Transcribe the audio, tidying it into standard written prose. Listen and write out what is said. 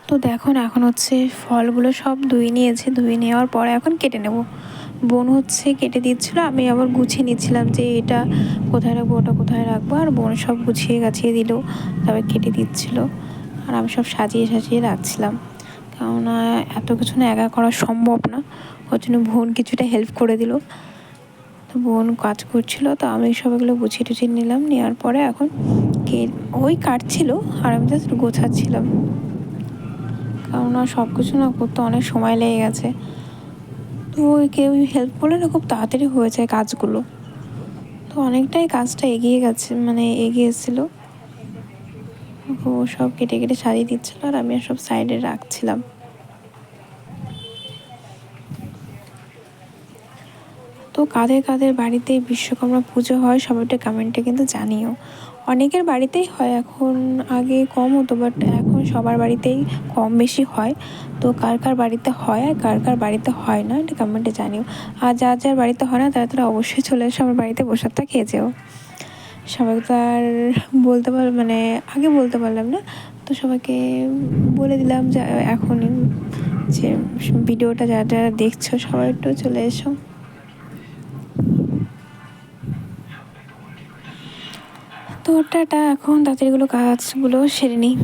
তো দেখুন এখন হচ্ছে ফলগুলো সব ধুয়ে নিয়েছি, ধুয়ে নেওয়ার পরে এখন কেটে নেব। বোন হচ্ছে কেটে দিচ্ছিলো, আমি আবার গুছিয়ে নিচ্ছিলাম যে এটা কোথায় রাখবো ওটা কোথায় রাখবো, আর বোন সব গুছিয়ে গাছিয়ে দিল, তবে কেটে দিচ্ছিলো আর আমি সব সাজিয়ে সাজিয়ে রাখছিলাম। কেননা এত কিছু না একা করা সম্ভব না, ওর জন্য বোন কিছুটা হেল্প করে দিল। তো বোন কাজ করছিল, তো আমি সব এগুলো গুছিয়ে টুছিয়ে নিলাম, নেওয়ার পরে এখন ওই কাটছিল আর আমি জাস্ট গোছাচ্ছিলাম। কেননা সব কিছু না করতে অনেক সময় লেগে গেছে, তো কেউ হেল্প করলে না খুব তাড়াতাড়ি হয়ে যায় কাজগুলো। তো অনেকটাই কাজটা এগিয়ে গেছে, মানে এগিয়ে এসেছিলো। ও সব কেটে কেটে সাজিয়ে দিচ্ছিলো আর আমি সব সাইডে রাখছিলাম। তো কাদের কাদের বাড়িতে বিশ্বকর্মা পুজো হয় সবাইটা কমেন্টে কিন্তু জানিও। অনেকের বাড়িতেই হয় এখন, আগে কম হতো বাট এখন সবার বাড়িতেই কম বেশি হয়। তো কার কার বাড়িতে হয় আর কার কার বাড়িতে হয় না এটা কমেন্টে জানিও। আর যার যার বাড়িতে হয় না তারা তারা অবশ্যই চলে এসো আমার বাড়িতে প্রসাদটা খেয়ে যেও। সবাইকে তো আর বলতে মানে আগে বলতে পারলাম না, তো সবাইকে বলে দিলাম যে এখনই, যে ভিডিওটা যারা যারা দেখছো সবাই একটু চলে এসো। তো টাটা, এখন তাড়াতাড়ি কাজগুলো সেরে নিই।